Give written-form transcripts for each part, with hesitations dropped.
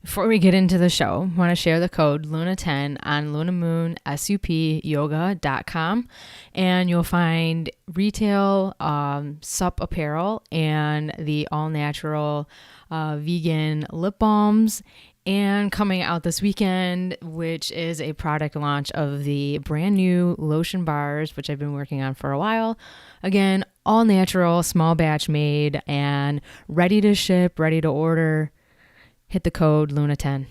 Before we get into the show, I want to share the code LUNA10 on lunamoonsupyoga.com, and you'll find retail sup apparel and the all-natural vegan lip balms, and coming out this weekend, which is a product launch of the brand new lotion bars, which I've been working on for a while. Again, all natural, small batch made, and ready to ship, ready to order. Hit the code LUNA10.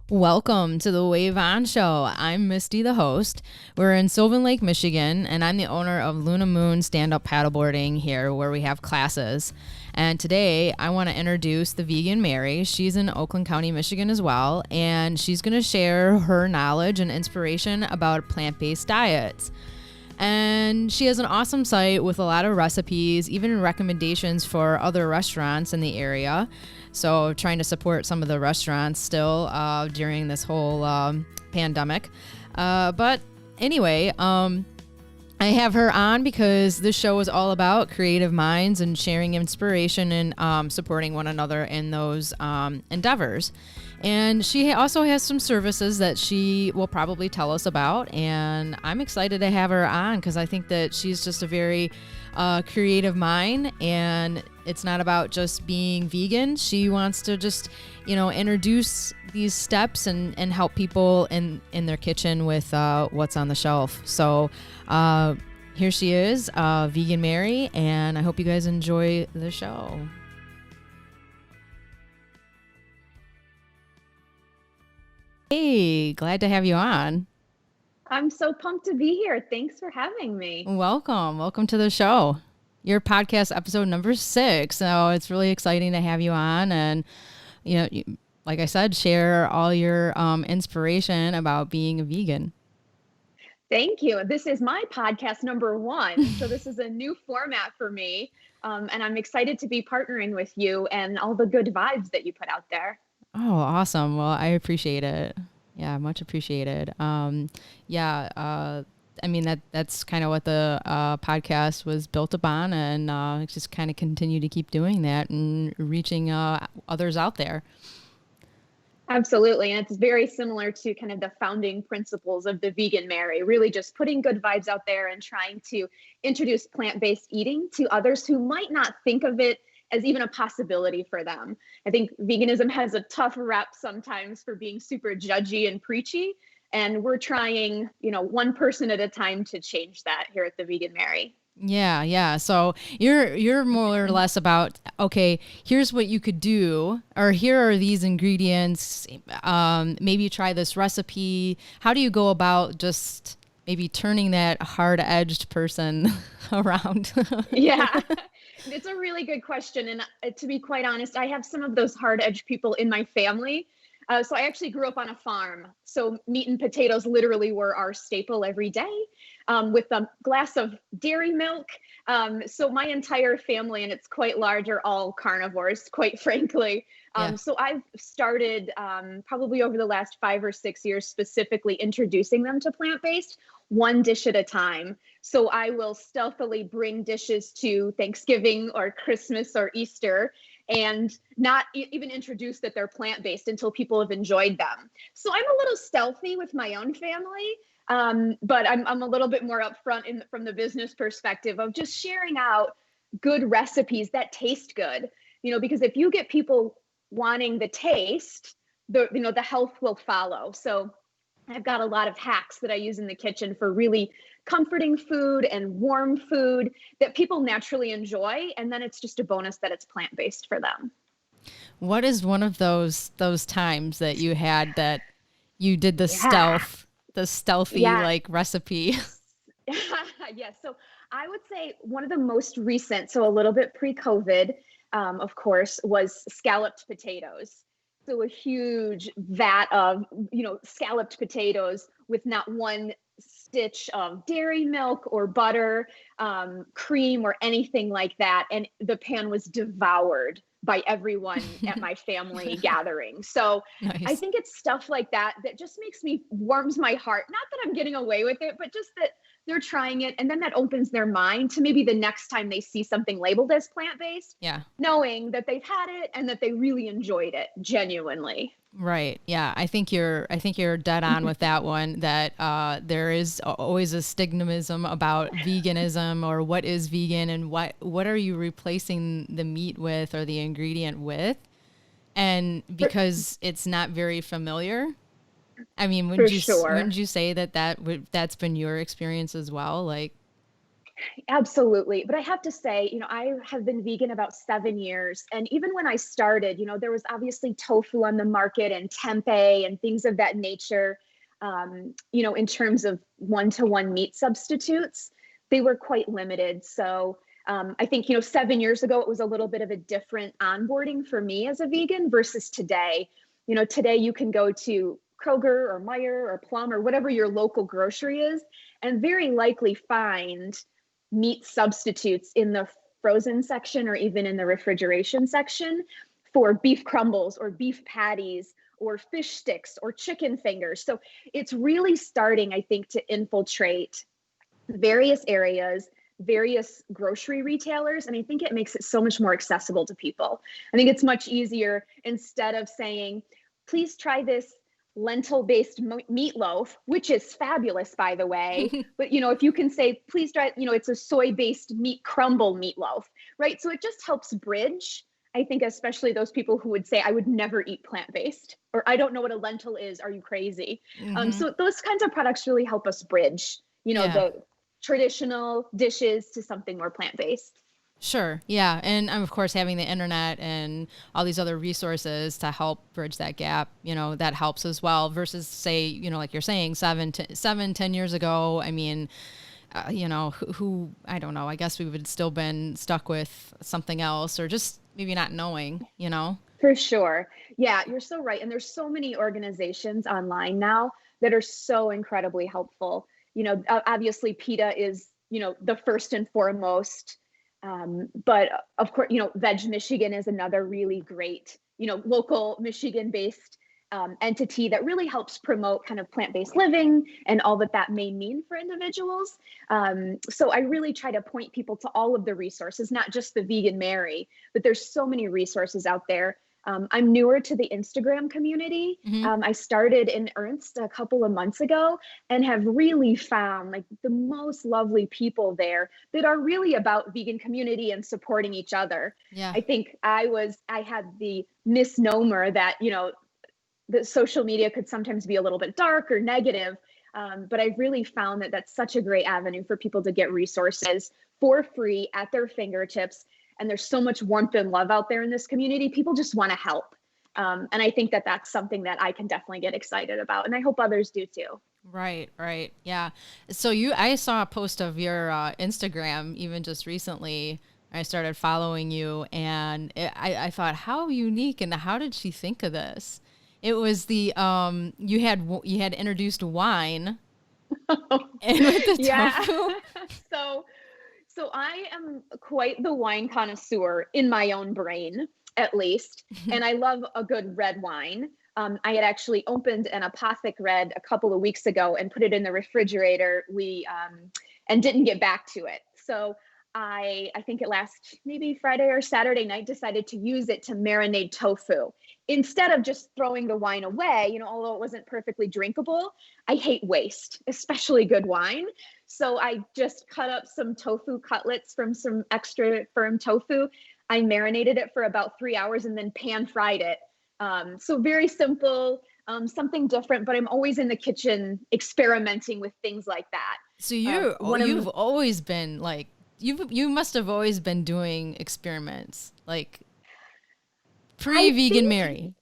Welcome to the Wave On Show. I'm Misty, the host. We're in Sylvan Lake, Michigan, and I'm the owner of Luna Moon Stand-Up Paddleboarding here, where we have classes. And today, I want to introduce the vegan Mary. She's in Oakland County, Michigan as well, and she's going to share her knowledge and inspiration about plant-based diets. And she has an awesome site with a lot of recipes, even recommendations for other restaurants in the area. So trying to support some of the restaurants still during this whole pandemic. But anyway, I have her on because this show is all about creative minds and sharing inspiration and supporting one another in those endeavors. And she also has some services that she will probably tell us about. And I'm excited to have her on because I think that she's just a very creative mind. And it's not about just being vegan. She wants to just, introduce these steps and help people in their kitchen with what's on the shelf. So here she is, Vegan Mary. And I hope you guys enjoy the show. Hey, glad to have you on. I'm so pumped to be here. Thanks for having me. Welcome to the show. Your podcast episode number 6. So it's really exciting to have you on, and like I said, share all your inspiration about being a vegan. Thank you. This is my podcast number 1, so this is a new format for me, and I'm excited to be partnering with you and all the good vibes that you put out there. Oh, awesome. Well, I appreciate it. Yeah, much appreciated. I mean, that's kind of what the podcast was built upon, and just kind of continue to keep doing that and reaching others out there. Absolutely. And it's very similar to kind of the founding principles of the Vegan Mary, really just putting good vibes out there and trying to introduce plant-based eating to others who might not think of it as even a possibility for them. I think veganism has a tough rep sometimes for being super judgy and preachy, and we're trying, one person at a time to change that here at the Vegan Mary. Yeah. So you're more or less about, okay, here's what you could do, or here are these ingredients. Maybe try this recipe. How do you go about just maybe turning that hard-edged person around? Yeah. It's a really good question. And to be quite honest, I have some of those hard-edged people in my family. So I actually grew up on a farm. So meat and potatoes literally were our staple every day, with a glass of dairy milk. So my entire family, and it's quite large, are all carnivores, quite frankly. So I've started probably over the last 5 or 6 years specifically introducing them to plant-based, one dish at a time. So I will stealthily bring dishes to Thanksgiving or Christmas or Easter and not even introduce that they're plant-based until people have enjoyed them. So I'm a little stealthy with my own family, but I'm a little bit more upfront from the business perspective of just sharing out good recipes that taste good, because if you get people wanting the taste, the health will follow. So I've got a lot of hacks that I use in the kitchen for really comforting food and warm food that people naturally enjoy. And then it's just a bonus that it's plant-based for them. What is one of those times that you had that you did the stealthy like recipe? Yeah. So I would say one of the most recent, so a little bit pre-COVID, of course, was scalloped potatoes. So a huge vat of, scalloped potatoes with not one stitch of dairy milk or butter, cream or anything like that. And the pan was devoured by everyone at my family gathering. So nice. I think it's stuff like that that just warms my heart. Not that I'm getting away with it, but just that they're trying it, and then that opens their mind to maybe the next time they see something labeled as plant-based, Yeah. knowing that they've had it and that they really enjoyed it genuinely. Right. Yeah. I think you're dead on with that one, that there is always a stigmatism about veganism, or what is vegan, and what are you replacing the meat with or the ingredient with? And because it's not very familiar. I mean, For sure. wouldn't you say that's been your experience as well? Like, Absolutely. But I have to say, I have been vegan about 7 years. And even when I started, there was obviously tofu on the market and tempeh and things of that nature. In terms of one-to-one meat substitutes, they were quite limited. So I think, 7 years ago, it was a little bit of a different onboarding for me as a vegan versus today. Today you can go to Kroger or Meijer or Plum or whatever your local grocery is, and very likely find meat substitutes in the frozen section or even in the refrigeration section for beef crumbles or beef patties or fish sticks or chicken fingers. So it's really starting, I think, to infiltrate various areas, various grocery retailers. And I think it makes it so much more accessible to people. I think it's much easier, instead of saying, please try this lentil-based meatloaf, which is fabulous, by the way. But, if you can say, please try, it's a soy-based meat crumble meatloaf, right? So it just helps bridge, I think, especially those people who would say, I would never eat plant-based, or I don't know what a lentil is. Are you crazy? So those kinds of products really help us bridge, Yeah. the traditional dishes to something more plant-based. Sure. Yeah. And of course, having the internet and all these other resources to help bridge that gap, that helps as well, versus, say, like you're saying, 10 years ago. I mean, who, I don't know, I guess we would still been stuck with something else, or just maybe not knowing. For sure. Yeah, you're so right. And there's so many organizations online now that are so incredibly helpful. Obviously PETA is, the first and foremost. But of course, Veg Michigan is another really great, local Michigan-based entity that really helps promote kind of plant-based living and all that may mean for individuals. So I really try to point people to all of the resources, not just the Vegan Mary, but there's so many resources out there. I'm newer to the Instagram community. I started in earnest a couple of months ago and have really found like the most lovely people there that are really about vegan community and supporting each other. Yeah. I think I had the misnomer that, that social media could sometimes be a little bit dark or negative. But I've really found that that's such a great avenue for people to get resources for free at their fingertips. And there's so much warmth and love out there in this community. People just want to help. And I think that that's something that I can definitely get excited about. And I hope others do too. Right. Yeah. So I saw a post of your Instagram even just recently. I started following you, and I thought, how unique, and how did she think of this? It was the you had introduced wine and with the tofu. So I am quite the wine connoisseur in my own brain, at least, and I love a good red wine. I had actually opened an Apothic Red a couple of weeks ago and put it in the refrigerator. And didn't get back to it. So I think it last maybe Friday or Saturday night decided to use it to marinate tofu instead of just throwing the wine away. Although it wasn't perfectly drinkable, I hate waste, especially good wine. So I just cut up some tofu cutlets from some extra firm tofu. I marinated it for about 3 hours and then pan fried it. So very simple, something different, but I'm always in the kitchen experimenting with things like that. So you've always been like, you must have always been doing experiments, like pre-Vegan Mary.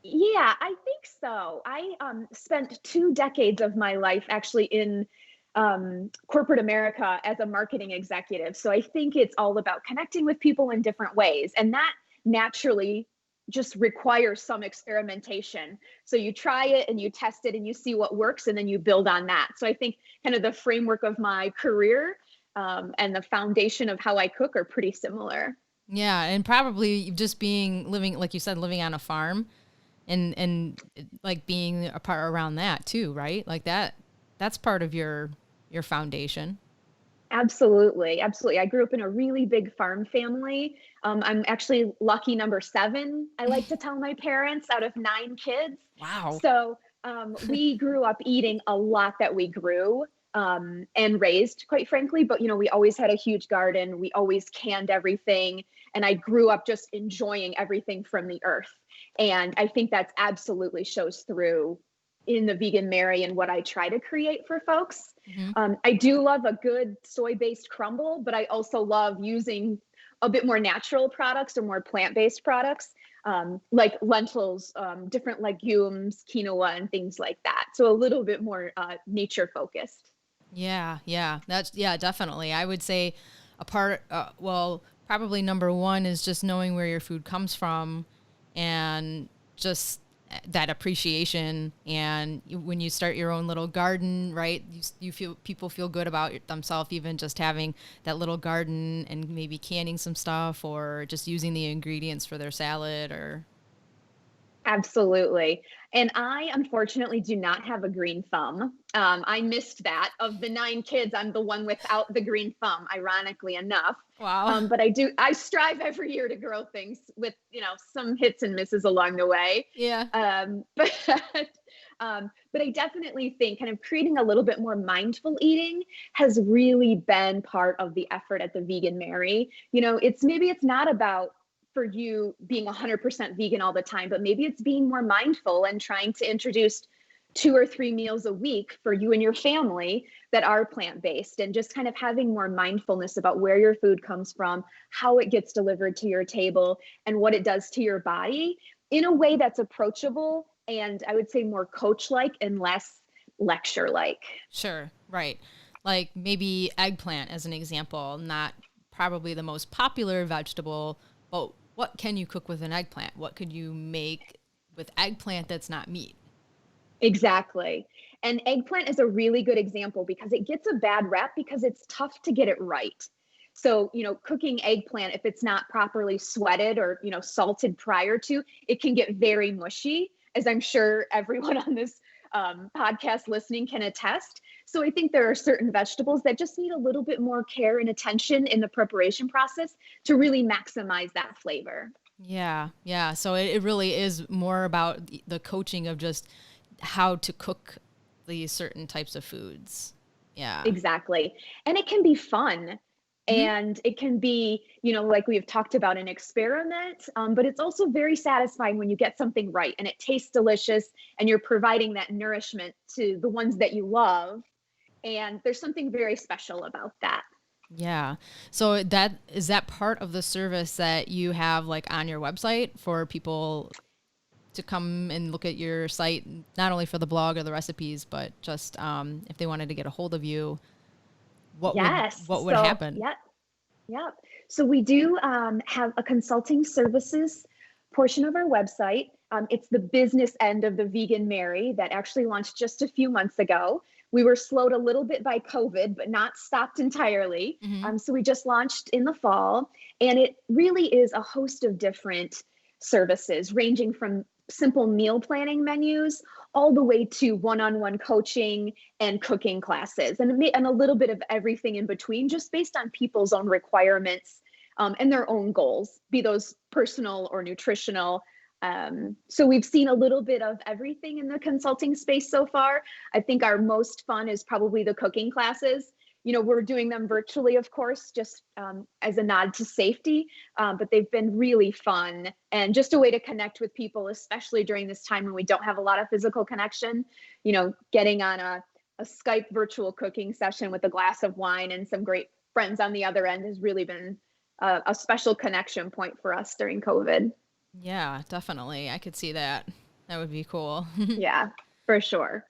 Yeah, I think so. I spent 2 decades of my life actually in corporate America as a marketing executive. So I think it's all about connecting with people in different ways. And that naturally just requires some experimentation. So you try it and you test it and you see what works, and then you build on that. So I think kind of the framework of my career and the foundation of how I cook are pretty similar. Yeah, and probably just living, like you said, living on a farm and like being a part around that too, right? Like that's part of your your foundation. Absolutely. Absolutely. I grew up in a really big farm family. I'm actually lucky number 7, I like to tell my parents, out of 9 kids. Wow. So we grew up eating a lot that we grew and raised, quite frankly. But, we always had a huge garden. We always canned everything. And I grew up just enjoying everything from the earth. And I think that's absolutely shows through in the Vegan Mary and what I try to create for folks. Mm-hmm. I do love a good soy-based crumble, but I also love using a bit more natural products or more plant-based products, like lentils, different legumes, quinoa, and things like that. So a little bit more nature focused. Yeah. Definitely. I would say probably number one is just knowing where your food comes from and just that appreciation. And when you start your own little garden, right, you feel people feel good about themselves, even just having that little garden and maybe canning some stuff or just using the ingredients for their salad or. Absolutely. And I unfortunately do not have a green thumb. I missed that. Of the 9 kids, I'm the one without the green thumb, ironically enough. Wow. But I strive every year to grow things with, some hits and misses along the way. Yeah. But I definitely think kind of creating a little bit more mindful eating has really been part of the effort at the Vegan Mary. It's not about for you being 100% vegan all the time, but maybe it's being more mindful and trying to introduce 2 or 3 meals a week for you and your family that are plant-based, and just kind of having more mindfulness about where your food comes from, how it gets delivered to your table, and what it does to your body in a way that's approachable and I would say more coach-like and less lecture-like. Sure. Right. Like maybe eggplant as an example, not probably the most popular vegetable, but what can you cook with an eggplant? What could you make with eggplant that's not meat? Exactly. And eggplant is a really good example because it gets a bad rep because it's tough to get it right. So, cooking eggplant, if it's not properly sweated or, salted prior to, it can get very mushy, as I'm sure everyone on this podcast listening can attest. So I think there are certain vegetables that just need a little bit more care and attention in the preparation process to really maximize that flavor. Yeah. So it really is more about the coaching of just how to cook these certain types of foods. Yeah. Exactly. And it can be fun. Mm-hmm. And it can be, like we've talked about, an experiment, but it's also very satisfying when you get something right and it tastes delicious and you're providing that nourishment to the ones that you love. And there's something very special about that. Yeah. So is that part of the service that you have like on your website for people to come and look at your site, not only for the blog or the recipes, but just if they wanted to get a hold of you, what would happen? Yep. So we do have a consulting services portion of our website. It's the business end of the Vegan Mary that actually launched just a few months ago. We were slowed a little bit by COVID, but not stopped entirely. Mm-hmm. So we just launched in the fall, and it really is a host of different services ranging from simple meal planning menus all the way to one-on-one coaching and cooking classes, and a little bit of everything in between, just based on people's own requirements and their own goals, be those personal or nutritional. So we've seen a little bit of everything in the consulting space so far. I think our most fun is probably the cooking classes. We're doing them virtually, of course, just as a nod to safety, but they've been really fun and just a way to connect with people, especially during this time when we don't have a lot of physical connection. Getting on a Skype virtual cooking session with a glass of wine and some great friends on the other end has really been a special connection point for us during COVID. Yeah, definitely. I could see that. That would be cool. Yeah, for sure.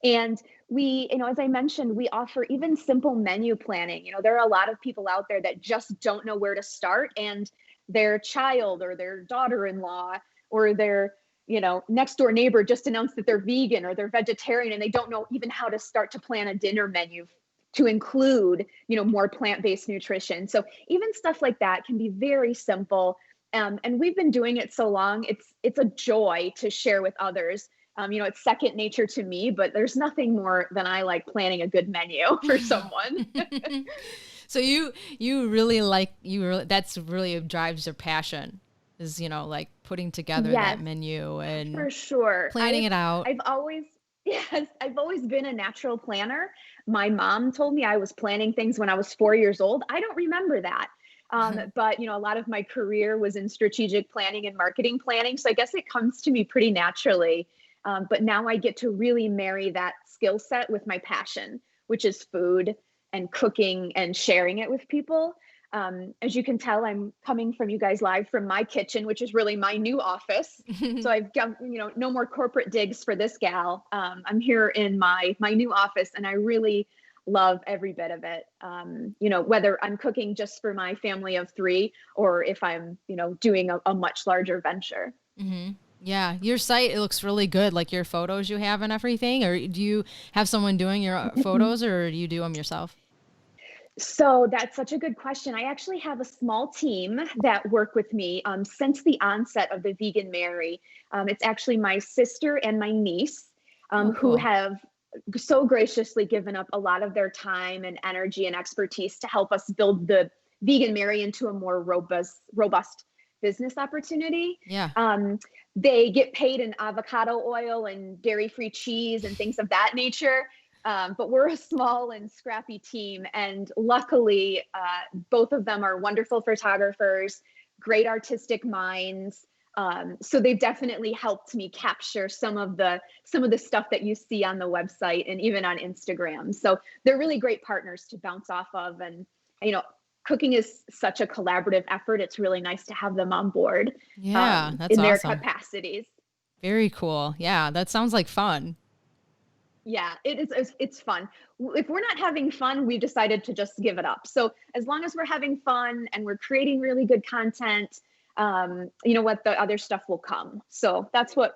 And we, as I mentioned, we offer even simple menu planning. There are a lot of people out there that just don't know where to start, and their child or their daughter-in-law or their, next door neighbor just announced that they're vegan or they're vegetarian, and they don't know even how to start to plan a dinner menu to include, more plant-based nutrition. So even stuff like that can be very simple. And we've been doing it so long, it's a joy to share with others It's second nature to me, but there's nothing more than I like planning a good menu for someone. So you really like that's really drives your passion is like putting together that Yes, menu and for sure. planning it out. I've always yes, I've always been a natural planner. My mom told me I was planning things when I was 4 years old. I don't remember that. But a lot of my career was in strategic planning and marketing planning. So I guess it comes to me pretty naturally. But now I get to really marry that skill set with my passion, which is food and cooking and sharing it with people. As you can tell, I'm coming from you guys live from my kitchen, which is really my new office. So I've got, no more corporate digs for this gal. I'm here in my new office, and I really love every bit of it. Whether I'm cooking just for my family of 3 or if I'm, doing a much larger venture. Mm-hmm. Yeah, your site, it looks really good, like your photos you have and everything. Or do you have someone doing your photos, or do you do them yourself? So that's such a good question. I actually have a small team that work with me since the onset of the Vegan Mary. It's actually my sister and my niece Oh, who cool. have so graciously given up a lot of their time and energy and expertise to help us build the Vegan Mary into a more robust business opportunity. Yeah. They get paid in avocado oil and dairy-free cheese and things of that nature. But we're a small and scrappy team. And luckily, both of them are wonderful photographers, great artistic minds. So they've definitely helped me capture some of the stuff that you see on the website and even on Instagram. So they're really great partners to bounce off of. And, cooking is such a collaborative effort. It's really nice to have them on board Yeah, that's in their awesome. capacities. Very cool. Yeah, that sounds like fun. Yeah, it's fun. If we're not having fun, we decided to just give it up. So as long as we're having fun and we're creating really good content, the other stuff will come. So that's what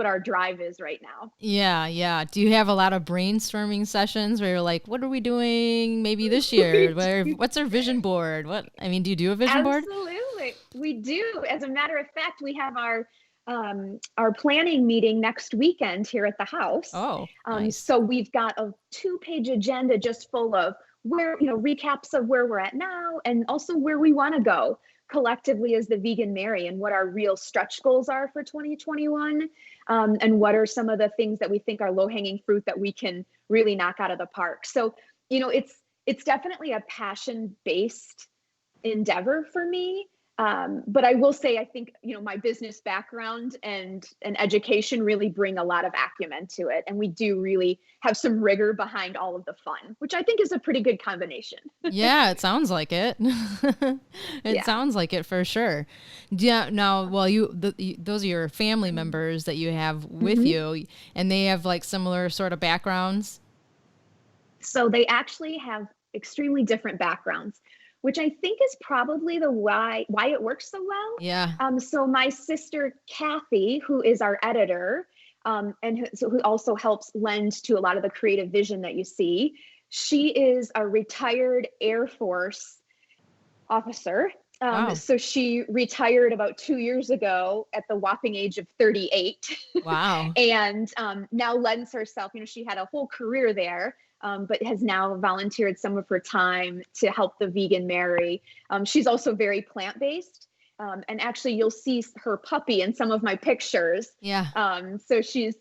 our drive is right now. Yeah, yeah. Do you have a lot of brainstorming sessions where you're like, what are we doing maybe this year? What's our vision board? Do you do a vision board? Absolutely. We do. As a matter of fact, we have our planning meeting next weekend here at the house. Oh, nice. So we've got a 2-page agenda just full of recaps of where we're at now and also where we want to go collectively as the Vegan Mary and what our real stretch goals are for 2021. And what are some of the things that we think are low-hanging fruit that we can really knock out of the park. So, it's definitely a passion-based endeavor for me. But I will say, I think, my business background and education really bring a lot of acumen to it. And we do really have some rigor behind all of the fun, which I think is a pretty good combination. Yeah, it sounds like it. It sounds like it for sure. Yeah. Now, well, those are your family members that you have with you, and they have like similar sort of backgrounds. So they actually have extremely different backgrounds, which I think is probably the why it works so well. Yeah. So my sister Kathy, who is our editor, who also helps lend to a lot of the creative vision that you see, she is a retired Air Force officer. Wow. So she retired about 2 years ago at the whopping age of 38. Wow. And now lends herself, she had a whole career there. But has now volunteered some of her time to help the Vegan Mary. She's also very plant-based. And actually you'll see her puppy in some of my pictures. Yeah. So she's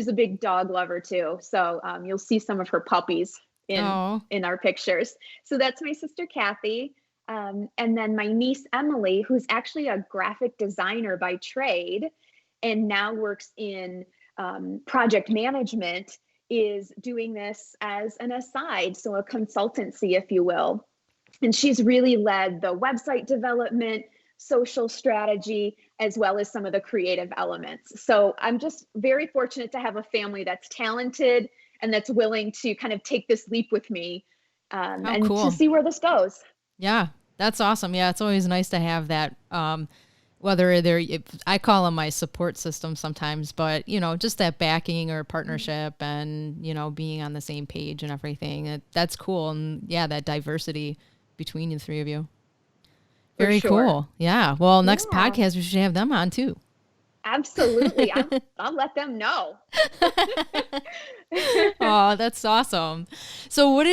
a big dog lover too. So you'll see some of her puppies in our pictures. So that's my sister Kathy. And then my niece Emily, who's actually a graphic designer by trade and now works in project management, is doing this as an aside, so a consultancy, if you will. And she's really led the website development, social strategy, as well as some of the creative elements. So I'm just very fortunate to have a family that's talented and that's willing to kind of take this leap with me and cool. to see where this goes. Yeah, that's awesome. Yeah, it's always nice to have that. Whether I call them my support system sometimes, but just that backing or partnership and, being on the same page and everything. That's cool. And yeah, that diversity between the three of you. Very cool. Yeah. Well, next podcast, we should have them on too. Absolutely. I'll let them know. Oh, that's awesome. So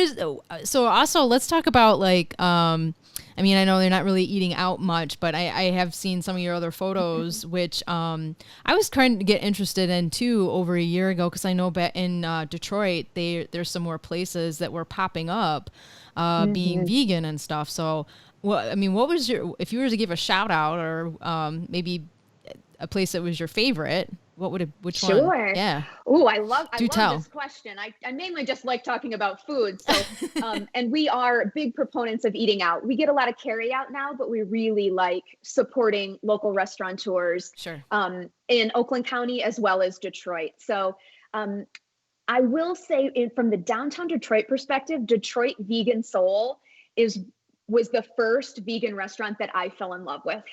so also let's talk about like, I mean, I know they're not really eating out much, but I have seen some of your other photos, which I was trying to get interested in too over a year ago, because I know in Detroit, there's some more places that were popping up being vegan and stuff. So, I mean, what was if you were to give a shout out or maybe a place that was your favorite, which one? Sure. Yeah. Oh, I love Tell. this question. I mainly just like talking about food. So, and we are big proponents of eating out. We get a lot of carry out now, but we really like supporting local restaurateurs Sure. in Oakland County as well as Detroit. So, I will say from the downtown Detroit perspective, Detroit Vegan Soul was the first vegan restaurant that I fell in love with.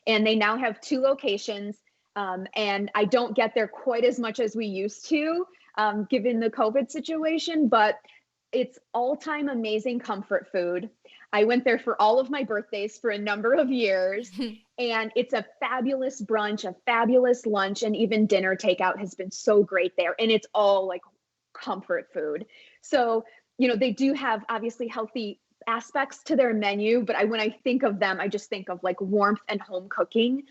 And they now have 2 locations. And I don't get there quite as much as we used to, given the COVID situation, but it's all-time amazing comfort food. I went there for all of my birthdays for a number of years, and it's a fabulous brunch, a fabulous lunch, and even dinner takeout has been so great there. And it's all like comfort food. So, they do have obviously healthy aspects to their menu, but when I think of them, I just think of like warmth and home cooking,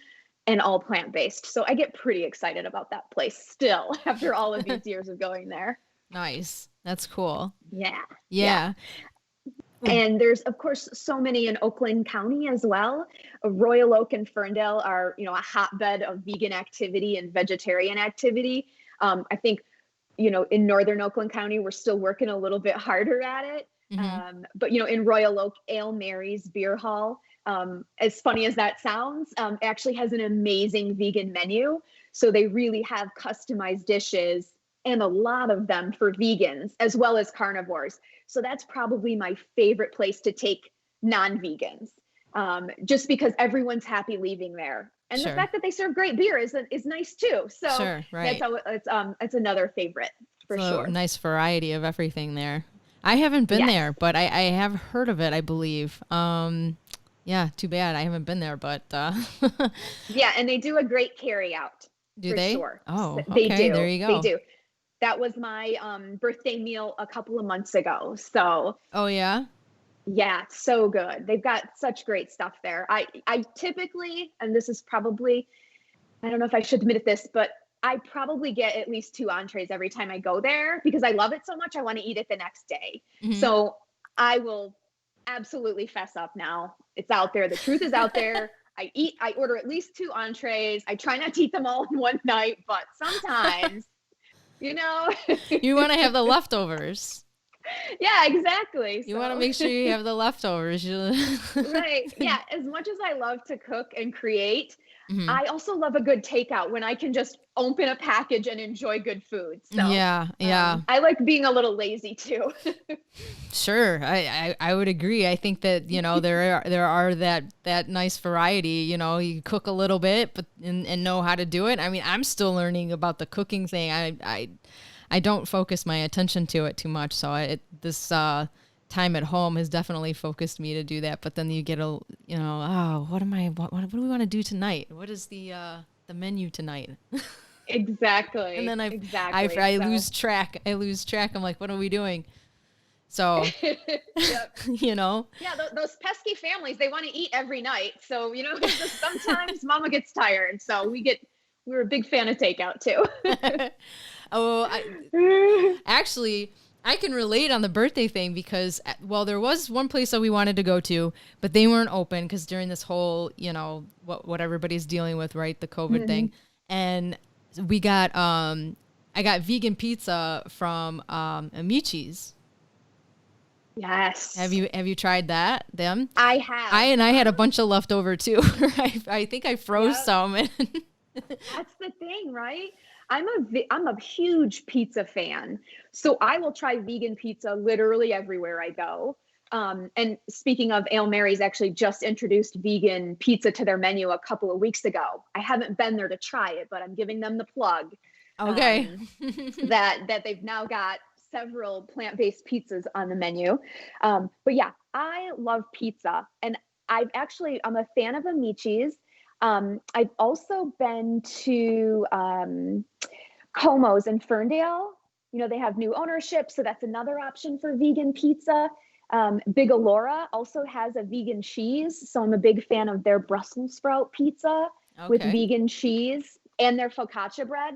and all plant-based. So I get pretty excited about that place still after all of these years of going there. Nice. That's cool. Yeah. And there's, of course, so many in Oakland County as well. Royal Oak and Ferndale are, a hotbed of vegan activity and vegetarian activity. I think, in Northern Oakland County, we're still working a little bit harder at it. But, in Royal Oak, Ale Mary's Beer Hall, as funny as that sounds, actually has an amazing vegan menu. So they really have customized dishes, and a lot of them for vegans as well as carnivores. So that's probably my favorite place to take non-vegans, just because everyone's happy leaving there. And the fact that they serve great beer is nice too. So right. It's another favorite for sure. Nice variety of everything there. I haven't been there, but I have heard of it, I believe. Yeah, too bad I haven't been there, but yeah, and they do a great carry out. Do they? Sure. Oh, they okay. do. There you go. They do. That was my birthday meal a couple of months ago. So. Oh yeah. Yeah, so good. They've got such great stuff there. I typically, and this is probably, I don't know if I should admit this, but I probably get at least 2 entrees every time I go there because I love it so much. I want to eat it the next day. So I will absolutely fess up now. It's out there. The truth is out there. I order at least 2 entrees. I try not to eat them all in one night, but sometimes, you want to have the leftovers. Yeah, exactly. You want to make sure you have the leftovers. Right. Yeah. As much as I love to cook and create, I also love a good takeout when I can just open a package and enjoy good food. So yeah. I like being a little lazy too. Sure. I would agree. I think that, there are that nice variety, you cook a little bit, but and know how to do it. I mean, I'm still learning about the cooking thing. I don't focus my attention to it too much. So this time at home has definitely focused me to do that. But then you get what do we want to do tonight? What is the menu tonight? Exactly. And then I lose track. I'm like, what are we doing? So, yep. Yeah, those pesky families, they want to eat every night. So, just sometimes mama gets tired. So we're a big fan of takeout too. Actually, I can relate on the birthday thing because, there was one place that we wanted to go to, but they weren't open because during this whole, what everybody's dealing with, right? The COVID thing. And we got, I got vegan pizza from Amici's. Yes. Have you tried them? I have. I had a bunch of leftover too. I think I froze some. That's the thing, right? I'm a huge pizza fan. So I will try vegan pizza literally everywhere I go. And speaking of, Ale Mary's actually just introduced vegan pizza to their menu a couple of weeks ago. I haven't been there to try it, but I'm giving them the plug. Okay. That they've now got several plant-based pizzas on the menu. But yeah, I love pizza, and I'm a fan of Amici's. I've also been to Como's in Ferndale. They have new ownership, so that's another option for vegan pizza. Big Alora also has a vegan cheese, so I'm a big fan of their Brussels sprout pizza with vegan cheese and their focaccia bread.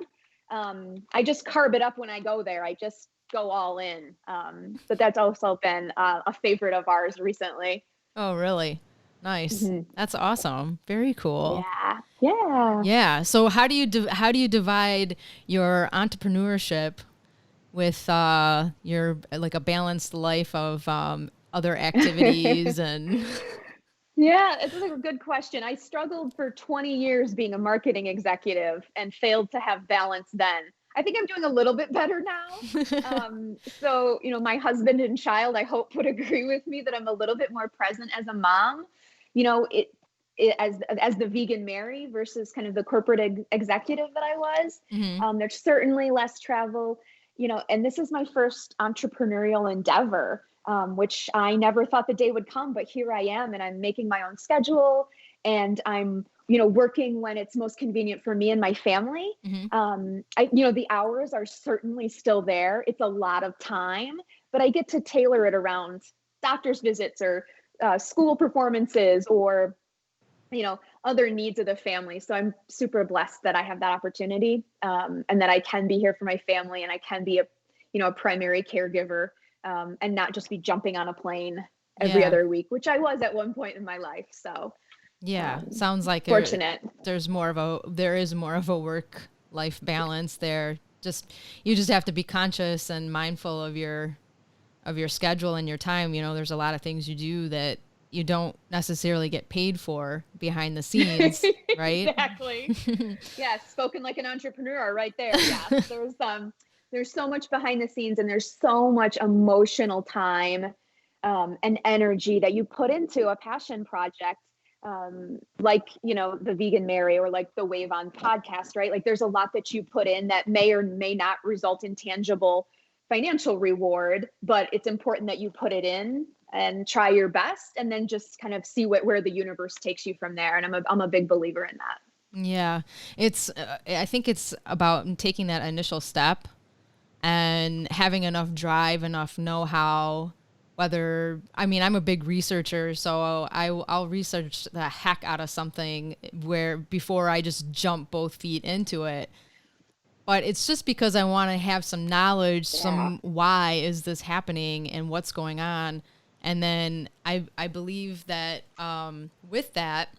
I just carb it up when I go there. I just go all in. But that's also been a favorite of ours recently. Oh, really? Nice. Mm-hmm. That's awesome. Very cool. Yeah. So how do you divide your entrepreneurship with your like a balanced life of other activities and? Yeah, it's a good question. I struggled for 20 years being a marketing executive and failed to have balance then. I think I'm doing a little bit better now. So, my husband and child, I hope, would agree with me that I'm a little bit more present as a mom. As the vegan Mary versus kind of the corporate executive that I was. Mm-hmm. There's certainly less travel, and this is my first entrepreneurial endeavor. Which I never thought the day would come, but here I am, and I'm making my own schedule, and I'm, working when it's most convenient for me and my family. Mm-hmm. The hours are certainly still there. It's a lot of time, but I get to tailor it around doctor's visits or school performances or, other needs of the family. So I'm super blessed that I have that opportunity, and that I can be here for my family, and I can be a primary caregiver. And not just be jumping on a plane every other week, which I was at one point in my life. So sounds like fortunate. There is more of a work-life balance there. You just have to be conscious and mindful of your schedule and your time. There's a lot of things you do that you don't necessarily get paid for behind the scenes, right? Exactly. Yes, spoken like an entrepreneur right there. Yeah, there's so much behind the scenes, and there's so much emotional time and energy that you put into a passion project, like, the Vegan Mary or like the Wave On podcast, right? Like there's a lot that you put in that may or may not result in tangible financial reward, but it's important that you put it in and try your best, and then just kind of see where the universe takes you from there. And I'm a big believer in that. Yeah, I think it's about taking that initial step and having enough drive, enough know-how, I'm a big researcher, so I'll research the heck out of something before I just jump both feet into it. But it's just because I want to have some knowledge, some why is this happening and what's going on. And then I believe that with that,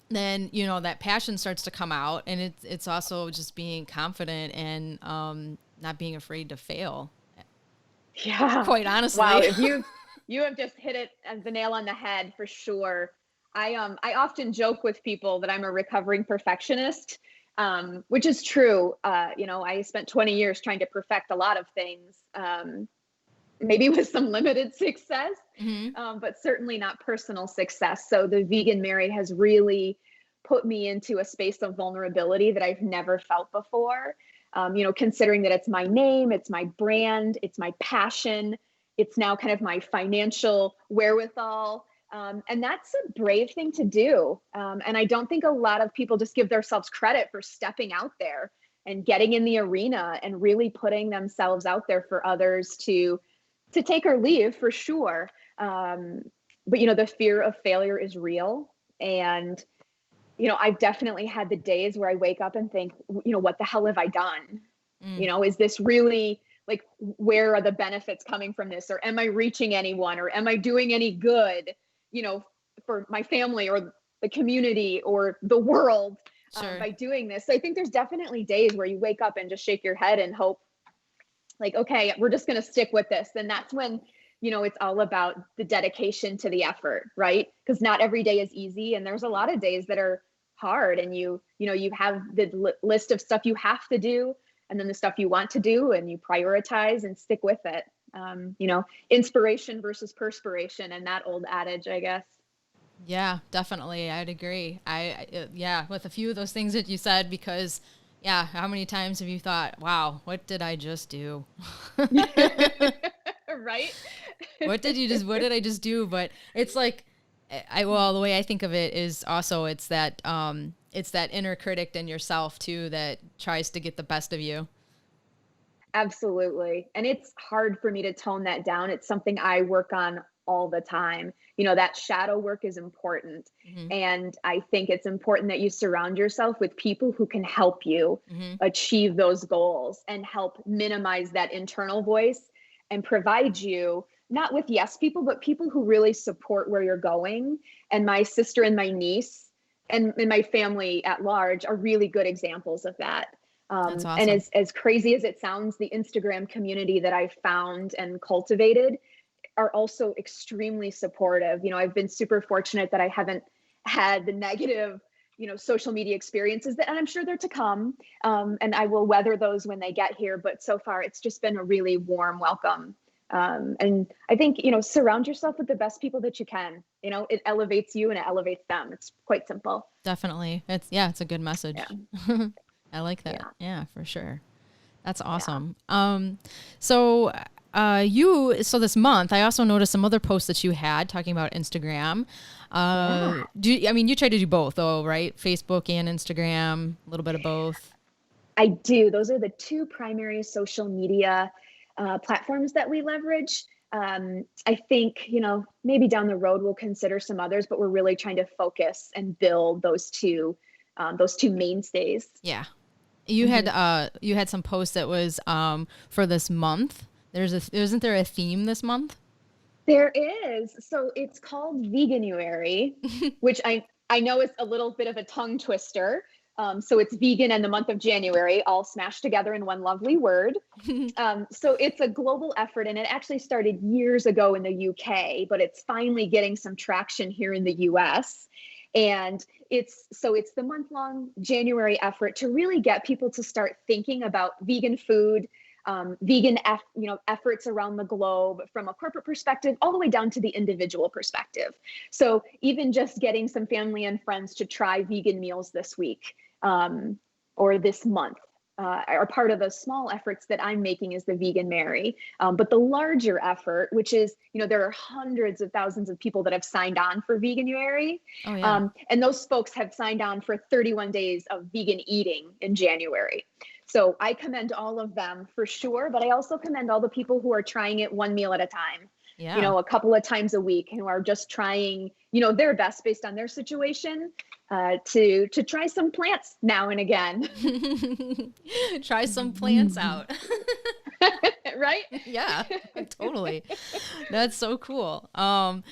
then, that passion starts to come out, and it's also just being confident and not being afraid to fail. Yeah. Quite honestly. Wow. If you have just hit it as the nail on the head for sure. I often joke with people that I'm a recovering perfectionist, which is true. I spent 20 years trying to perfect a lot of things, maybe with some limited success, but certainly not personal success. So the Vegan Mary has really put me into a space of vulnerability that I've never felt before. Considering that it's my name, it's my brand, it's my passion, it's now kind of my financial wherewithal. And that's a brave thing to do. And I don't think a lot of people just give themselves credit for stepping out there and getting in the arena and really putting themselves out there for others to take or leave, for sure. But, the fear of failure is real. And I've definitely had the days where I wake up and think, what the hell have I done? Is this really, like, where are the benefits coming from this? Or am I reaching anyone? Or am I doing any good, for my family or the community or the world by doing this? So I think there's definitely days where you wake up and just shake your head and hope, like, okay, we're just going to stick with this. And that's when, it's all about the dedication to the effort, right? Because not every day is easy. And there's a lot of days that are hard, and you have the list of stuff you have to do, and then the stuff you want to do, and you prioritize and stick with it. Inspiration versus perspiration, and that old adage, I guess. Yeah, definitely. I'd agree. With a few of those things that you said, because how many times have you thought, wow, what did I just do? Right? What did I just do? But it's like, Well, the way I think of it is also it's that inner critic in yourself too that tries to get the best of you. Absolutely. And it's hard for me to tone that down. It's something I work on all the time. That shadow work is important. Mm-hmm. And I think it's important that you surround yourself with people who can help you Mm-hmm. achieve those goals and help minimize that internal voice and provide you not with yes people, but people who really support where you're going. And my sister and my niece and my family at large are really good examples of that. That's And awesome. as crazy as it sounds, the Instagram community that I found and cultivated are also extremely supportive. I've been super fortunate that I haven't had the negative, social media experiences that, and I'm sure they're to come. And I will weather those when they get here. But so far, it's just been a really warm welcome. And I think, surround yourself with the best people that you can. It elevates you and it elevates them. It's quite simple. Definitely. It's a good message. Yeah. I like that. Yeah, for sure. That's awesome. Yeah. So this month, I also noticed some other posts that you had talking about Instagram. You try to do both though, right? Facebook and Instagram, a little bit of both. I do. Those are the two primary social media platforms that we leverage. I think, maybe down the road we'll consider some others, but we're really trying to focus and build those two mainstays. Yeah. You had some posts that was for this month. Isn't there a theme this month? There is. So it's called Veganuary, which I know is a little bit of a tongue twister. So it's vegan and the month of January, all smashed together in one lovely word. So it's a global effort, and it actually started years ago in the UK, but it's finally getting some traction here in the US. And it's the month-long January effort to really get people to start thinking about vegan food, efforts around the globe from a corporate perspective, all the way down to the individual perspective. So even just getting some family and friends to try vegan meals this week or this month are part of the small efforts that I'm making is the Vegan Mary. But the larger effort, which is, there are hundreds of thousands of people that have signed on for Veganuary. Oh, yeah. And those folks have signed on for 31 days of vegan eating in January. So I commend all of them for sure, but I also commend all the people who are trying it one meal at a time. Yeah. A couple of times a week, who are just trying, their best based on their situation to try some plants now and again. Try some plants out. Right? Yeah, totally. That's so cool. I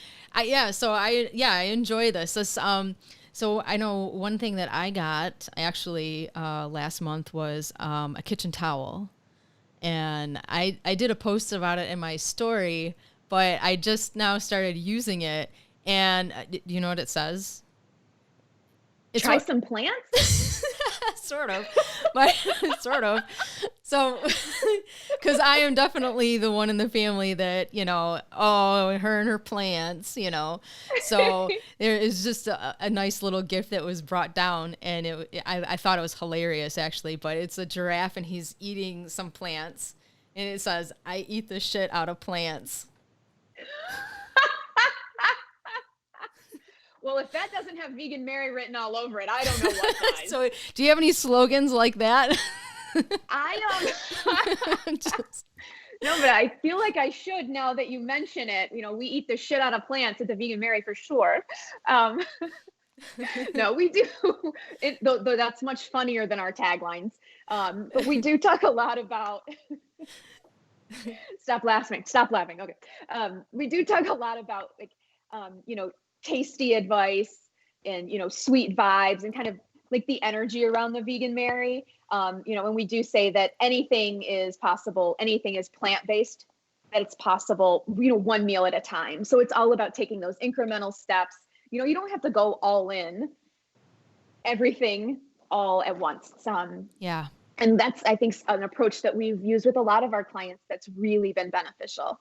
enjoy this. So I know one thing that I got actually last month was a kitchen towel, and I did a post about it in my story, but I just now started using it, and you know what it says? Try some plants? Sort of. Sort of. So, because I am definitely the one in the family that, her and her plants, So there is just a nice little gift that was brought down, and I thought it was hilarious, actually. But it's a giraffe, and he's eating some plants, and it says, "I eat the shit out of plants." Well, if that doesn't have Vegan Mary written all over it, I don't know what does. So, do you have any slogans like that? I don't. No, but I feel like I should now that you mention it. We eat the shit out of plants at the Vegan Mary for sure. No, we do. Though that's much funnier than our taglines. But we do talk a lot about. Stop laughing. Okay. We do talk a lot about tasty advice and sweet vibes and kind of like the energy around the Vegan Mary. And we do say that anything is possible, anything is plant-based, that it's possible, one meal at a time. So it's all about taking those incremental steps. You don't have to go all in, everything all at once. Yeah. And that's, I think, an approach that we've used with a lot of our clients that's really been beneficial.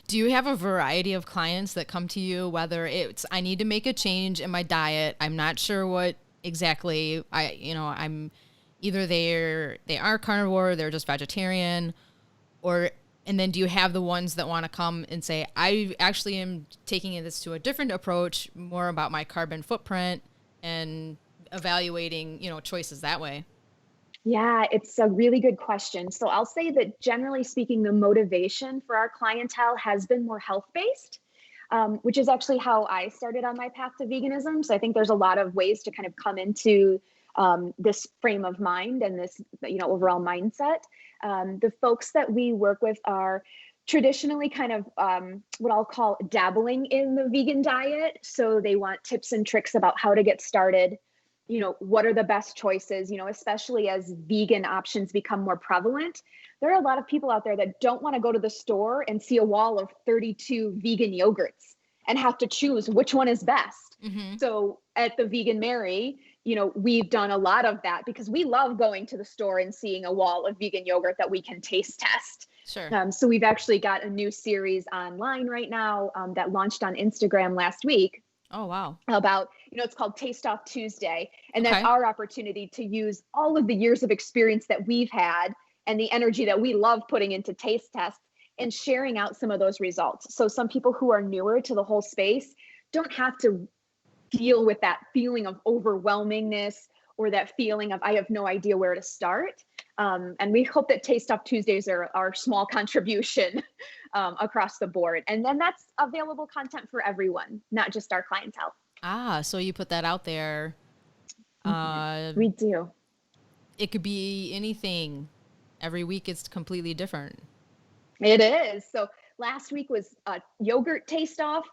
Do you have a variety of clients that come to you, whether it's, I need to make a change in my diet, I'm not sure what exactly, I'm either they are carnivore, they're just vegetarian, or And then do you have the ones that want to come and say, I actually am taking this to a different approach, more about my carbon footprint and evaluating, choices that way? Yeah, it's a really good question. So I'll say that generally speaking, the motivation for our clientele has been more health-based, which is actually how I started on my path to veganism. So I think there's a lot of ways to kind of come into this frame of mind and this, overall mindset. The folks that we work with are traditionally kind of what I'll call dabbling in the vegan diet. So they want tips and tricks about how to get started. What are the best choices, especially as vegan options become more prevalent. There are a lot of people out there that don't want to go to the store and see a wall of 32 vegan yogurts and have to choose which one is best. Mm-hmm. So at the Vegan Mary, we've done a lot of that because we love going to the store and seeing a wall of vegan yogurt that we can taste test. Sure. So we've actually got a new series online right now that launched on Instagram last week. Oh, wow. About, it's called Taste Off Tuesday. And Okay. that's our opportunity to use all of the years of experience that we've had and the energy that we love putting into taste tests and sharing out some of those results. So some people who are newer to the whole space don't have to deal with that feeling of overwhelmingness or that feeling of, I have no idea where to start. And we hope that Taste Off Tuesdays are our small contribution across the board. And then that's available content for everyone, not just our clientele. So you put that out there. We do. It could be anything. Every week it's completely different. It is. So last week was yogurt taste off.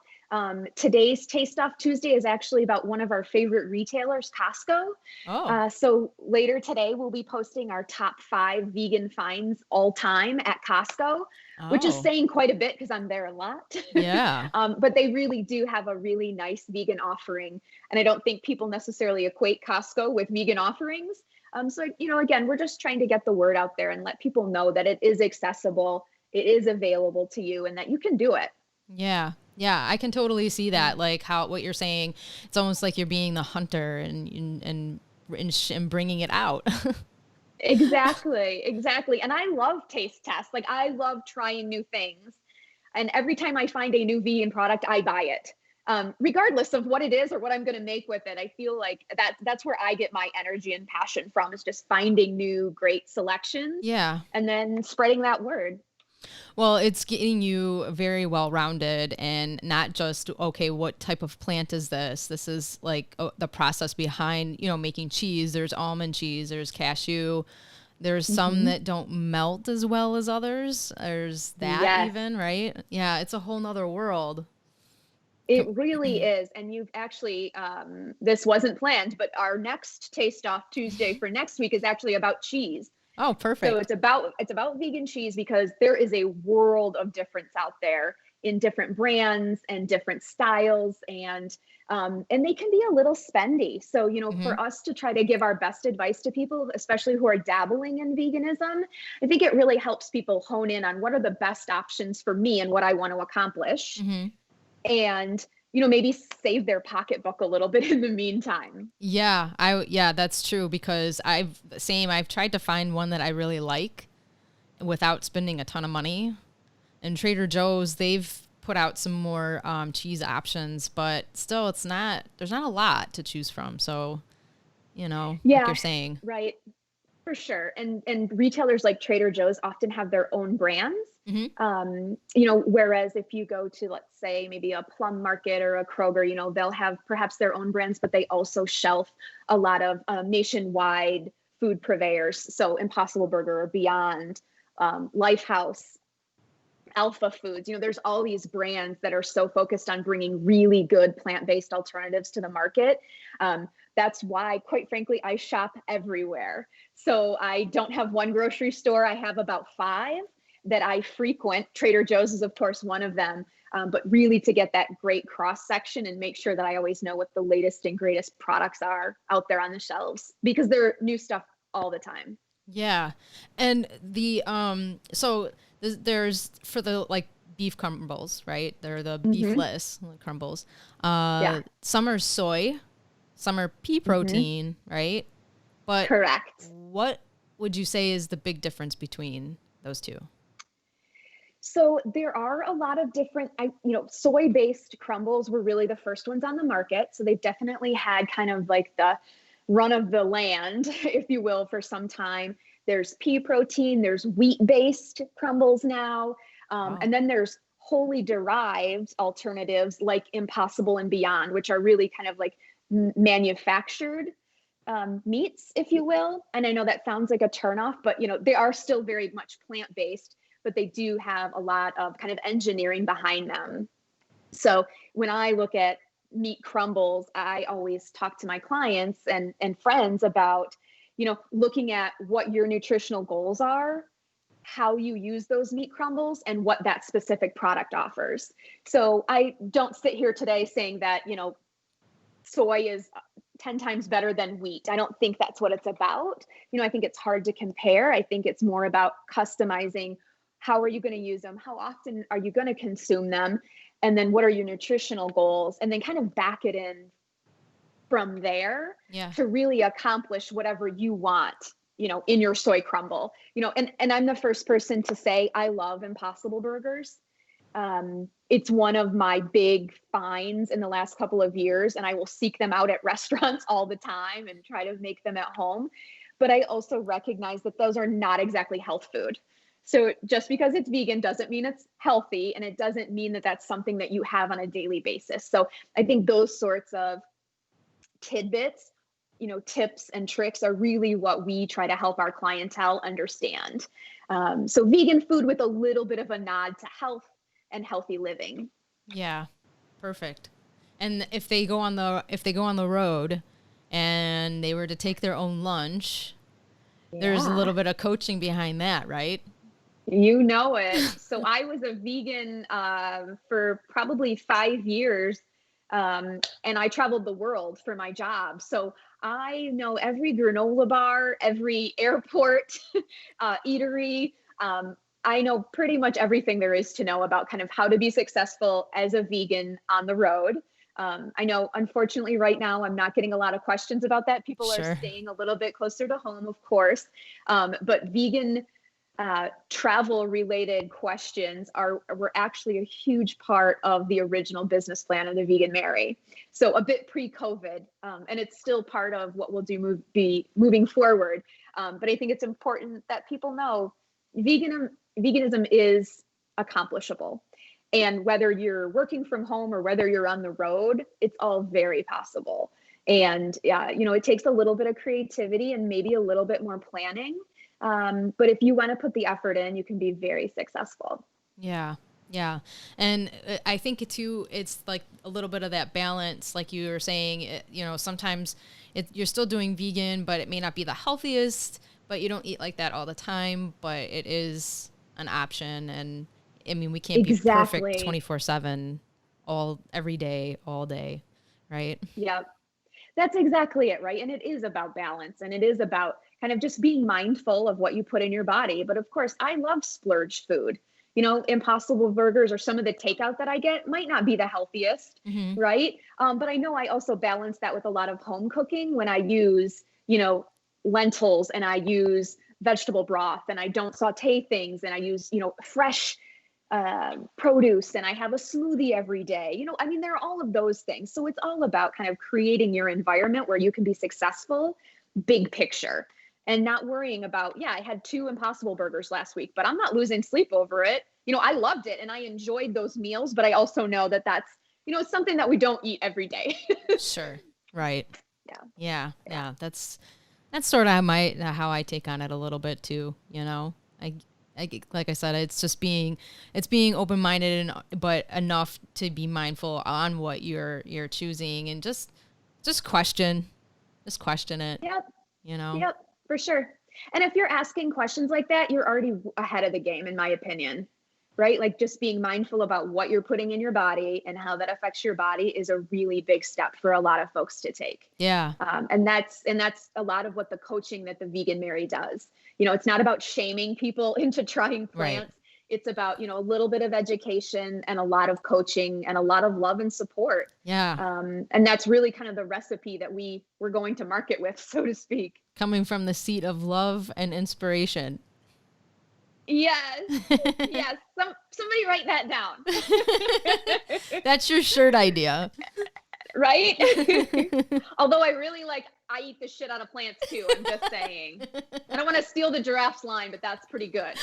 Today's Taste Off Tuesday is actually about one of our favorite retailers, Costco. Oh. So later today, we'll be posting our top 5 vegan finds all time at Costco, which is saying quite a bit because I'm there a lot. Yeah. But they really do have a really nice vegan offering. And I don't think people necessarily equate Costco with vegan offerings. So, again, we're just trying to get the word out there and let people know that it is accessible, it is available to you, and that you can do it. Yeah. Yeah, I can totally see that. Like what you're saying, it's almost like you're being the hunter and bringing it out. Exactly. And I love taste tests. Like I love trying new things. And every time I find a new vegan product, I buy it. Regardless of what it is or what I'm going to make with it. I feel like that's where I get my energy and passion from, is just finding new great selections. Yeah. And then spreading that word. Well, it's getting you very well-rounded and not just, okay, what type of plant is this? This is like the process behind, making cheese. There's almond cheese, there's cashew. There's some that don't melt as well as others. There's that even, right? Yeah, it's a whole nother world. It really is. And you've actually, this wasn't planned, but our next Taste Off Tuesday for next week is actually about cheese. Oh, perfect. So it's about vegan cheese because there is a world of difference out there in different brands and different styles, and they can be a little spendy. So, for us to try to give our best advice to people, especially who are dabbling in veganism, I think it really helps people hone in on what are the best options for me and what I want to accomplish. And maybe save their pocketbook a little bit in the meantime. Yeah, that's true, because I've tried to find one that I really like without spending a ton of money. And Trader Joe's, they've put out some more cheese options, but still there's not a lot to choose from. So, like you're saying. Right. For sure. And retailers like Trader Joe's often have their own brands. Whereas if you go to, let's say, maybe a Plum Market or a Kroger, they'll have perhaps their own brands, but they also shelf a lot of nationwide food purveyors. So Impossible Burger or Beyond, Lifehouse, Alpha Foods, there's all these brands that are so focused on bringing really good plant-based alternatives to the market. That's why, quite frankly, I shop everywhere. So I don't have one grocery store. I have about 5 that I frequent. Trader Joe's is, of course, one of them. But really to get that great cross section and make sure that I always know what the latest and greatest products are out there on the shelves, because they're new stuff all the time. Yeah. And the so there's for the like beef crumbles, right? They're the beefless crumbles. Some are soy, some are pea protein, right? But correct. What would you say is the big difference between those two? So there are a lot of different, soy-based crumbles were really the first ones on the market. So they've definitely had kind of like the run of the land, if you will, for some time. There's pea protein, there's wheat-based crumbles now. And then there's wholly derived alternatives like Impossible and Beyond, which are really kind of like manufactured meats, if you will. And I know that sounds like a turnoff, but they are still very much plant-based, but they do have a lot of kind of engineering behind them. So when I look at meat crumbles, I always talk to my clients and friends about, looking at what your nutritional goals are, how you use those meat crumbles, and what that specific product offers. So I don't sit here today saying that, soy is 10 times better than wheat. I don't think that's what it's about. I think it's hard to compare. I think it's more about customizing. How are you going to use them? How often are you going to consume them? And then what are your nutritional goals? And then kind of back it in from there to really accomplish whatever you want, in your soy crumble, and I'm the first person to say, I love Impossible Burgers. It's one of my big finds in the last couple of years, and I will seek them out at restaurants all the time and try to make them at home. But I also recognize that those are not exactly health food. So just because it's vegan doesn't mean it's healthy, and it doesn't mean that that's something that you have on a daily basis. So I think those sorts of tidbits, tips and tricks are really what we try to help our clientele understand. So vegan food with a little bit of a nod to health and healthy living. Yeah, perfect. And if they go on the road and they were to take their own lunch, there's a little bit of coaching behind that, right? You know it. So I was a vegan for probably 5 years, and I traveled the world for my job. So I know every granola bar, every airport eatery. I know pretty much everything there is to know about kind of how to be successful as a vegan on the road. I know, unfortunately, right now, I'm not getting a lot of questions about that. People are staying a little bit closer to home, of course. But vegan travel related questions were actually a huge part of the original business plan of the Vegan Mary. So a bit pre-COVID, and it's still part of what we'll be moving forward. But I think it's important that people know veganism is accomplishable. And whether you're working from home or whether you're on the road, it's all very possible. And it takes a little bit of creativity and maybe a little bit more planning. But if you want to put the effort in, you can be very successful. Yeah. Yeah. And I think too, it's like a little bit of that balance, like you were saying, sometimes you're still doing vegan, but it may not be the healthiest, but you don't eat like that all the time, but it is an option. And I mean, we can't be perfect 24/7 every day, all day. Right. Yeah, that's exactly it. Right. And it is about balance, and it is about kind of just being mindful of what you put in your body. But of course, I love splurge food. Impossible Burgers or some of the takeout that I get might not be the healthiest, right? But I know I also balance that with a lot of home cooking when I use, lentils, and I use vegetable broth, and I don't saute things, and I use, fresh produce, and I have a smoothie every day. There are all of those things. So it's all about kind of creating your environment where you can be successful, big picture. And not worrying about, I had 2 Impossible Burgers last week, but I'm not losing sleep over it. I loved it and I enjoyed those meals, but I also know that that's, it's something that we don't eat every day. Sure. Right. Yeah. That's sort of how I take on it a little bit too. I like I said, it's just being open-minded, but enough to be mindful on what you're choosing, and just question it. Yep. Yep. For sure. And if you're asking questions like that, you're already ahead of the game, in my opinion, right? Like just being mindful about what you're putting in your body and how that affects your body is a really big step for a lot of folks to take. Yeah. And that's a lot of what the coaching that the Vegan Mary does. It's not about shaming people into trying plants. Right. It's about, a little bit of education and a lot of coaching and a lot of love and support. Yeah. And that's really kind of the recipe that we're going to market with, so to speak. Coming from the seat of love and inspiration. Yes. Yes. Somebody write that down. That's your shirt idea. Right? Although I eat the shit out of plants too. I'm just saying. I don't want to steal the giraffe's line, but that's pretty good.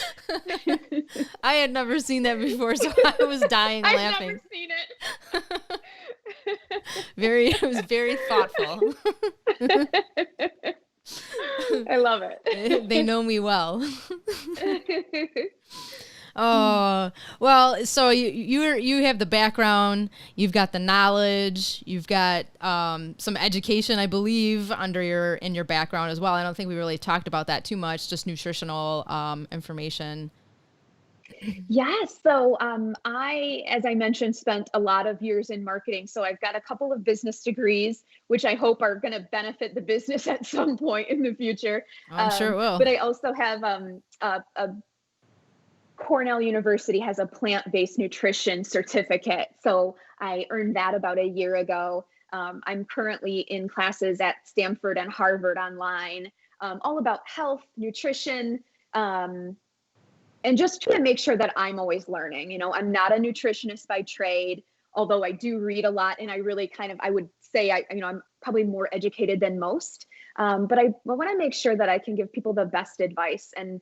I had never seen that before, so I was dying laughing. I've never seen it. It was very thoughtful. I love it. They know me well. Oh, well, so you have the background, you've got the knowledge, you've got some education, I believe, in your background as well. I don't think we really talked about that too much, just nutritional information. Yes. So I, as I mentioned, spent a lot of years in marketing. So I've got a couple of business degrees, which I hope are going to benefit the business at some point in the future. I'm sure it will. But I also have a Cornell University has a plant-based nutrition certificate. So I earned that about a year ago. I'm currently in classes at Stanford and Harvard online, all about health, nutrition, and just trying to make sure that I'm always learning. You know, I'm not a nutritionist by trade, although I do read a lot, and I really I would say I'm probably more educated than most. But I want to make sure that I can give people the best advice. And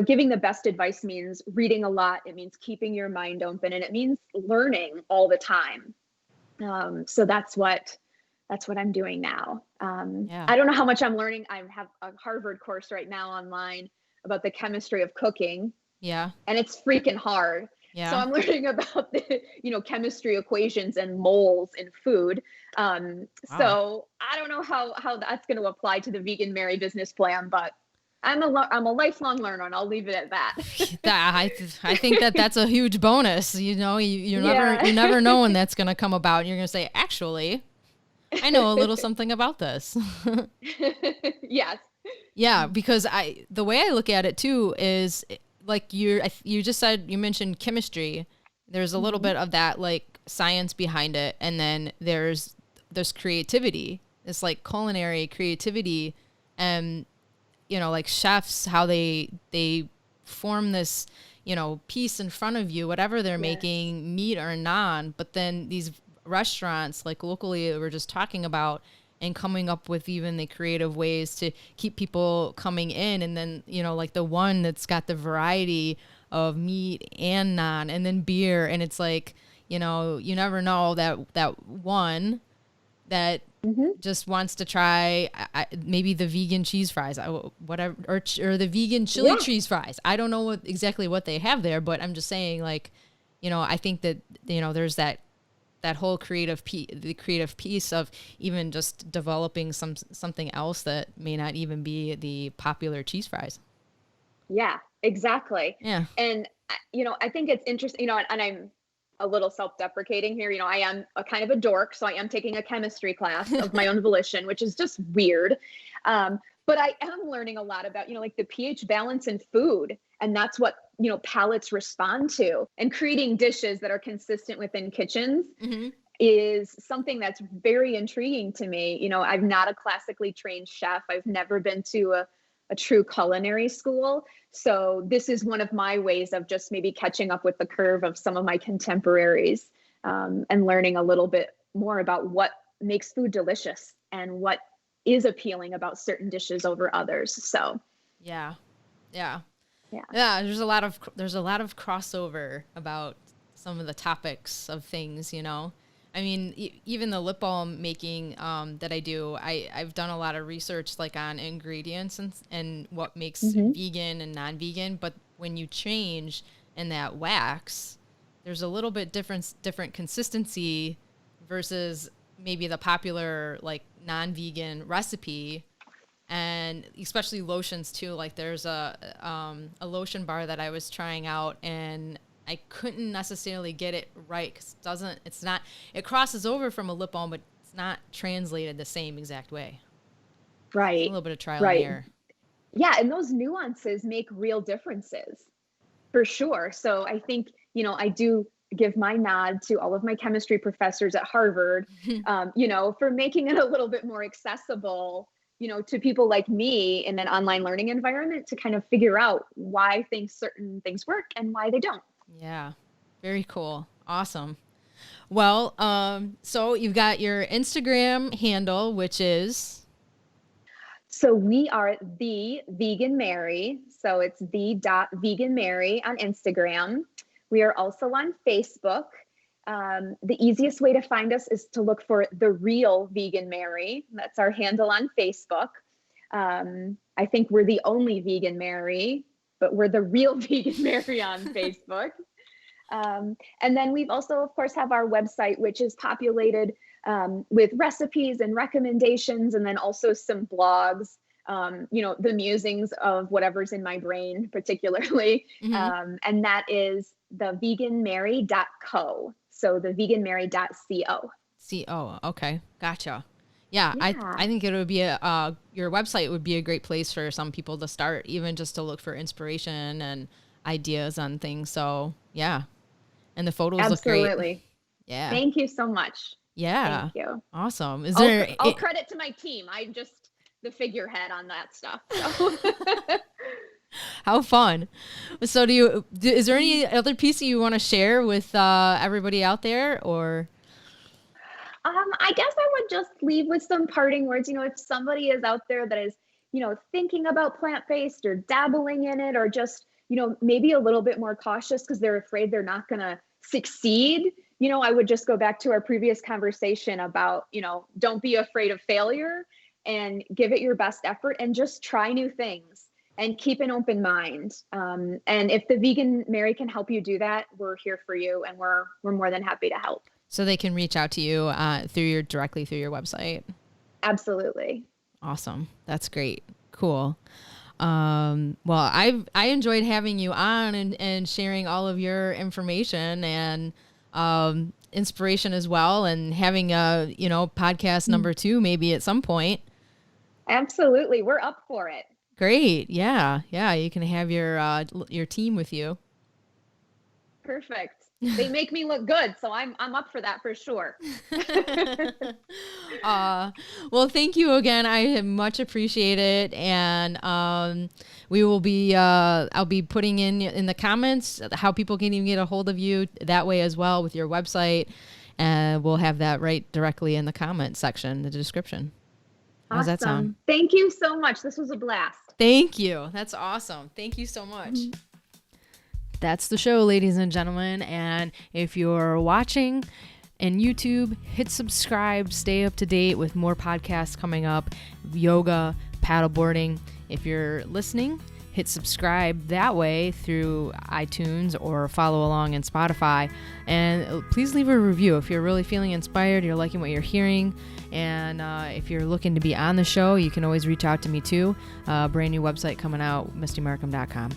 giving the best advice means reading a lot. It means keeping your mind open, and it means learning all the time. So that's what I'm doing now. Yeah. I don't know how much I'm learning. I have a Harvard course right now online about the chemistry of cooking. Yeah. And it's freaking hard. Yeah. So I'm learning about the, chemistry equations and moles in food. Wow. So I don't know how that's going to apply to the Vegan Mary business plan, but I'm a lifelong learner, and I'll leave it at that. I think that's a huge bonus. You never know when that's going to come about. And you're going to say, actually, I know a little something about this. Yes. Yeah, because the way I look at it too is like you just said, you mentioned chemistry. There's a little bit of that like science behind it, and then there's creativity. It's like culinary creativity, and like chefs, how they form this piece in front of you, whatever they're making, meat or non. But then these restaurants, like locally, we're just talking about, and coming up with even the creative ways to keep people coming in. And then, like the one that's got the variety of meat and non, and then beer. And it's like, you never know that one that just wants to try maybe the vegan cheese fries, whatever, or the vegan chili cheese fries. I don't know exactly what they have there, but I'm just saying, like, I think that, there's that whole creative piece of even just developing something else that may not even be the popular cheese fries. Yeah, exactly. Yeah. And, I think it's interesting, and I'm a little self-deprecating here. I am a kind of a dork, so I am taking a chemistry class of my own volition, which is just weird. But I am learning a lot about, like the pH balance in food. And that's what, palates respond to. And creating dishes that are consistent within kitchens is something that's very intriguing to me. I'm not a classically trained chef. I've never been to a true culinary school. So this is one of my ways of just maybe catching up with the curve of some of my contemporaries, and learning a little bit more about what makes food delicious and what is appealing about certain dishes over others. So yeah. There's a lot of crossover about some of the topics of things, I mean, even the lip balm making that I do, I've done a lot of research like on ingredients and what makes vegan and non-vegan. But when you change in that wax, there's a little bit different consistency versus maybe the popular like non-vegan recipe. And especially lotions too. Like there's a lotion bar that I was trying out, and I couldn't necessarily get it right because it crosses over from a lip balm, but it's not translated the same exact way. Right. It's a little bit of trial and error. Yeah. And those nuances make real differences for sure. So I think, I do give my nod to all of my chemistry professors at Harvard, for making it a little bit more accessible, to people like me in an online learning environment to kind of figure out why certain things work and why they don't. Yeah. Very cool. Awesome. Well, so you've got your Instagram handle, which is? So we are The Vegan Mary. So it's the.veganmary on Instagram. We are also on Facebook. The easiest way to find us is to look for The Real Vegan Mary. That's our handle on Facebook. I think we're the only Vegan Mary, but we're the Real Vegan Mary on Facebook. And then we've also, of course, have our website, which is populated with recipes and recommendations, and then also some blogs, the musings of whatever's in my brain particularly. Mm-hmm. And that is theveganmary.co. So theveganmary.co. Co. Okay. Gotcha. Yeah. I think it would be your website would be a great place for some people to start, even just to look for inspiration and ideas on things. So yeah. And the photos look great. Absolutely. Yeah. Thank you so much. Yeah. Thank you. Awesome. All credit to my team. I'm just the figurehead on that stuff. So. How fun. So is there any other piece you want to share with everybody out there, or? I guess I would just leave with some parting words. If somebody is out there that is, thinking about plant-based or dabbling in it, or just, maybe a little bit more cautious because they're afraid they're not going to succeed. I would just go back to our previous conversation about, don't be afraid of failure and give it your best effort and just try new things and keep an open mind. And if the Vegan Mary can help you do that, we're here for you, and we're more than happy to help. So they can reach out to you directly through your website. Absolutely. Awesome. That's great. Cool. Well, I enjoyed having you on and sharing all of your information and inspiration as well, and having a podcast number 2 maybe at some point. Absolutely. We're up for it. Great. Yeah. You can have your team with you. Perfect. They make me look good, so I'm up for that for sure. Well, thank you again. I much appreciate it, and we will be. I'll be putting in the comments how people can even get a hold of you that way as well with your website, and we'll have that right directly in the comment section, the description. How does that sound? Thank you so much. This was a blast. Thank you. That's awesome. Thank you so much. That's the show, ladies and gentlemen. And if you're watching in YouTube, hit subscribe, stay up to date with more podcasts coming up, yoga, paddleboarding. If you're listening, hit subscribe that way through iTunes or follow along in Spotify. And please leave a review if you're really feeling inspired, you're liking what you're hearing. And if you're looking to be on the show, you can always reach out to me too. Brand new website coming out, mistymarkham.com.